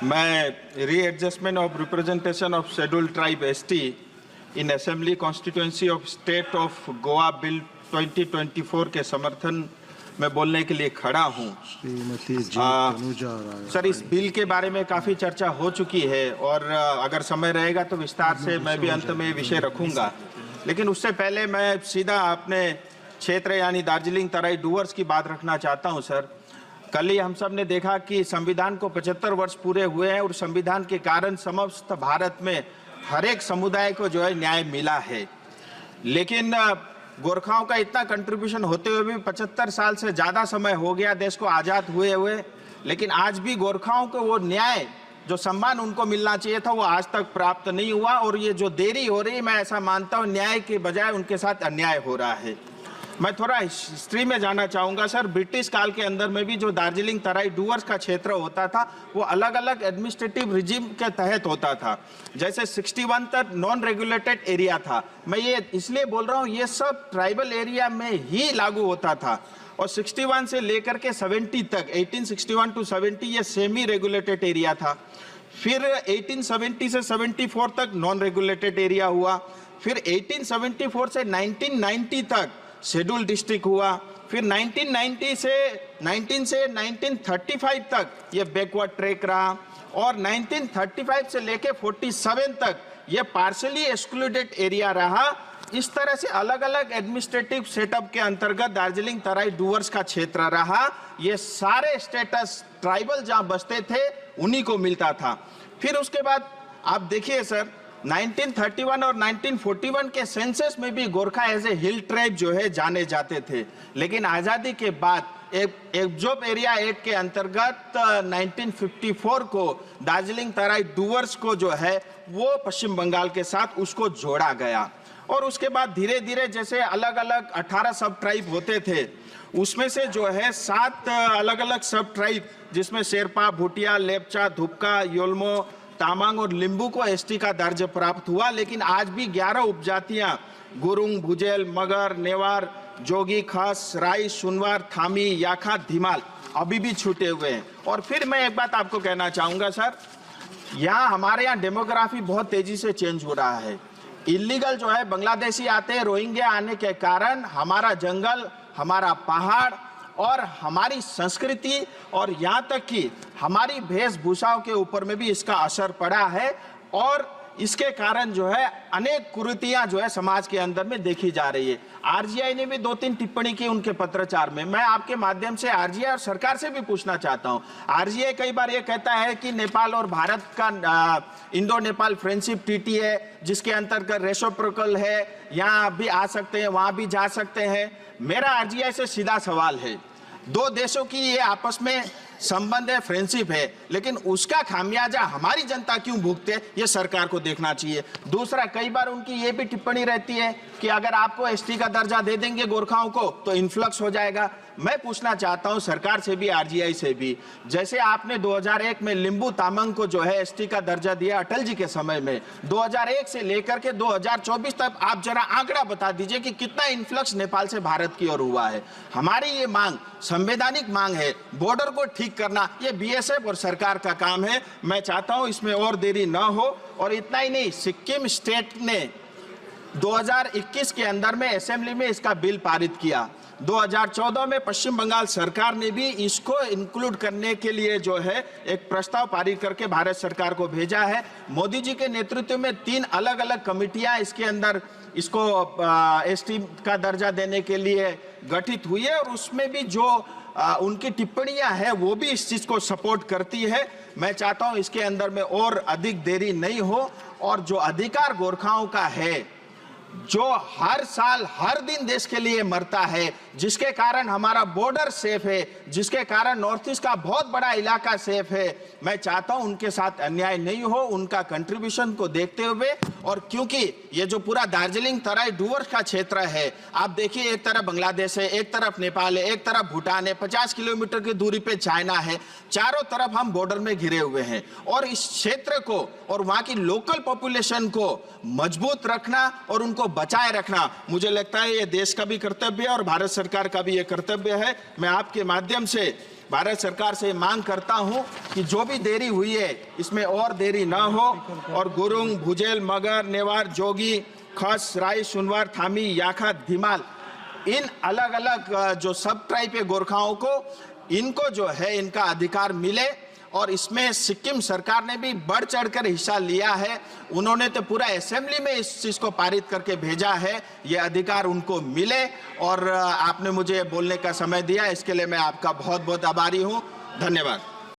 मैं readjustment of representation of schedule tribe ST in assembly constituency of state of Goa bill 2024 के समर्थन में बोलने के लिए खड़ा हूं। सर, इस बिल के बारे में काफ़ी चर्चा हो चुकी है और अगर समय रहेगा तो विस्तार से मैं भी अंत में विषय रखूंगा, लेकिन उससे पहले मैं सीधा अपने क्षेत्र यानी दार्जिलिंग तराई डूवर्स की बात रखना चाहता हूं। सर, कल ही हम सब ने देखा कि संविधान को 75 वर्ष पूरे हुए हैं और संविधान के कारण समस्त भारत में हर एक समुदाय को जो है न्याय मिला है, लेकिन गोरखाओं का इतना कंट्रीब्यूशन होते हुए भी 75 साल से ज़्यादा समय हो गया देश को आज़ाद हुए, लेकिन आज भी गोरखाओं को वो न्याय जो सम्मान उनको मिलना चाहिए था वो आज तक प्राप्त नहीं हुआ। और ये जो देरी हो रही है, मैं ऐसा मानता हूँ न्याय के बजाय उनके साथ अन्याय हो रहा है। मैं थोड़ा हिस्ट्री में जाना चाहूँगा। सर, ब्रिटिश काल के अंदर में भी जो दार्जिलिंग तराई डूवर्स का क्षेत्र होता था वो अलग अलग एडमिनिस्ट्रेटिव रिजिम के तहत होता था। जैसे 61 तक नॉन रेगुलेटेड एरिया था। मैं ये इसलिए बोल रहा हूँ, ये सब ट्राइबल एरिया में ही लागू होता था और 61 से लेकर के 70 तक 1861 टू 70 ये सेमी रेगुलेटेड एरिया था। फिर 1870 से 74 तक नॉन रेगुलेटेड एरिया हुआ। फिर 1874 से 1990 तक शेड्यूल डिस्ट्रिक्ट हुआ। फिर 1990 से 1935 तक ये बैकवर्ड ट्रैक रहा और 1935 से लेके 47 तक ये पार्शली एक्सक्लूडेड एरिया रहा। इस तरह से अलग अलग एडमिनिस्ट्रेटिव सेटअप के अंतर्गत दार्जिलिंग तराई डूवर्स का क्षेत्र रहा। ये सारे स्टेटस ट्राइबल जहां बसते थे उन्हीं को मिलता था। फिर उसके बाद आप देखिए सर, 1931 और 1941 के सेंसस में भी Gorkha as a hill tribe जो है जाने जाते थे, लेकिन आज़ादी के बाद एक एब्जॉर्ब एरिया एक्ट के अंतर्गत 1954 को दार्जिलिंग तराई डूवर्स को जो है वो पश्चिम बंगाल के साथ उसको जोड़ा गया। और उसके बाद धीरे धीरे जैसे अलग अलग 18 सब ट्राइब होते थे, उसमें से जो है 7 अलग अलग सब ट्राइब जिसमें शेरपा, भूटिया, लेपचा, धुपका, योल्मो, तामांग और लिंबू को एसटी का दर्जा प्राप्त हुआ। लेकिन आज भी 11 उपजातियां गुरुंग, भुजेल, मगर, नेवार, जोगी, खास, राई, सुनवार, थामी, याखा, धीमाल अभी भी छूटे हुए हैं। और फिर मैं एक बात आपको कहना चाहूँगा सर, हमारे यहाँ डेमोग्राफी बहुत तेजी से चेंज हो रहा है। इलीगल जो है बांग्लादेशी आते हैं, रोहिंग्या आने के कारण हमारा जंगल, हमारा पहाड़ और हमारी संस्कृति और यहाँ तक कि हमारी वेशभूषाओं के ऊपर में भी इसका असर पड़ा है और इसके कारण जो है अनेक कुरीतियां जो है समाज के अंदर में देखी जा रही है। आरजीआई ने भी 2-3 टिप्पणी की उनके पत्राचार में। मैं आपके माध्यम से आरजीआई और सरकार से भी पूछना चाहता हूं। आरजीआई कई बार ये कहता है कि नेपाल और भारत का इंडो नेपाल फ्रेंडशिप ट्रीटी है जिसके अंतर्गत रेसिप्रोकल है, यहाँ भी आ सकते हैं, वहां भी जा सकते हैं। मेरा आरजीआई से सीधा सवाल है, 2 देशों की ये आपस में संबंध है, फ्रेंडशिप है, लेकिन उसका खामियाजा हमारी जनता क्यों भुगते, ये सरकार को देखना चाहिए। दूसरा, कई बार उनकी ये भी टिप्पणी रहती है कि अगर आपको एसटी का दर्जा दे देंगे गोरखाओं को तो इन्फ्लक्स हो जाएगा। मैं पूछना चाहता हूं सरकार से भी, आरजीआई से भी, जैसे आपने 2001 में लिंबू तामांग को जो है एसटी का दर्जा दिया अटल जी के समय में, 2001 से लेकर के 2024 तक आप जरा आंकड़ा बता दीजिए कि कितना इन्फ्लक्स नेपाल से भारत की ओर हुआ है। हमारी ये मांग संवैधानिक मांग है, बॉर्डर को ठीक करना ये बीएसएफ और सरकार का काम है। मैं चाहता हूं इसमें और देरी न हो। और इतना ही नहीं, सिक्किम स्टेट ने 2021 के अंदर में असेंबली में इसका बिल पारित किया। 2014 में पश्चिम बंगाल सरकार ने भी इसको इंक्लूड करने के लिए जो है एक प्रस्ताव पारित करके भारत सरकार को भेजा है। मोदी जी के नेतृत्व में 3 अलग अलग कमिटियां इसके अंदर इसको एसटी का दर्जा देने के लिए गठित हुई है और उसमें भी जो उनकी टिप्पणियां हैं वो भी इस चीज को सपोर्ट करती है। मैं चाहता हूं इसके अंदर में और अधिक देरी नहीं हो और जो अधिकार गोरखाओं का है, जो हर साल हर दिन देश के लिए मरता है, जिसके कारण हमारा बॉर्डर सेफ है, जिसके कारण नॉर्थ ईस्ट का बहुत बड़ा इलाका सेफ है, मैं चाहता हूं उनके साथ अन्याय नहीं हो, उनका कंट्रीब्यूशन को देखते हुए। और क्योंकि ये जो पूरा दार्जिलिंग तराई डूवर्स का क्षेत्र है, आप देखिए एक तरफ बांग्लादेश है, एक तरफ नेपाल है, एक तरफ भूटान है, 50 किलोमीटर की दूरी पे चाइना है, चारों तरफ हम बॉर्डर में घिरे हुए हैं। और इस क्षेत्र को और वहां की लोकल पॉपुलेशन को मजबूत रखना और उनको उनको बचाए रखना मुझे लगता है ये देश का भी कर्तव्य है और भारत सरकार का भी ये कर्तव्य है। मैं आपके माध्यम से भारत सरकार से मांग करता हूं कि जो भी देरी हुई है इसमें और देरी ना हो और गुरुंग, भुजेल, मगर, नेवार, जोगी, खस, राई, सुनवार, थामी, याखा, धीमाल इन अलग अलग जो सब ट्राइब के गोरखाओं को इनको जो है इनका अधिकार मिले और इसमें सिक्किम सरकार ने भी बढ़ चढ़कर हिस्सा लिया है। उन्होंने तो पूरा असेंबली में इस चीज को पारित करके भेजा है, ये अधिकार उनको मिले और आपने मुझे बोलने का समय दिया, इसके लिए मैं आपका बहुत बहुत आभारी हूं। धन्यवाद।